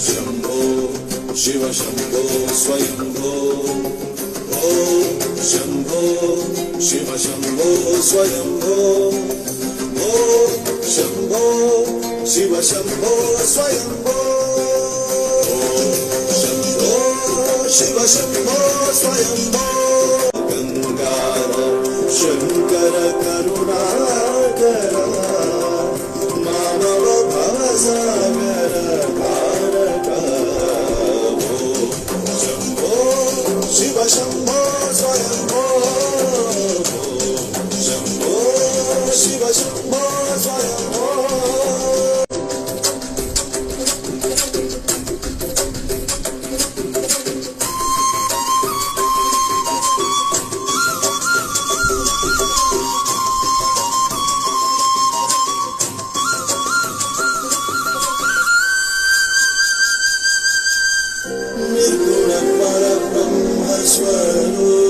शंभो शिव शंभो स्वयंभो शंभो शिव शंभो स्वयंभो शंभो शिव शंभो स्वयंभो शंभो शिव शंभो स्वयंभो गंगार शंकर करुणाकर मानव भवसागर तारक शंभो शिव शंभो स्वयंभो शंभो शिव शंभो स्वयंभो निर्गुण परब्रह्म स्वरूप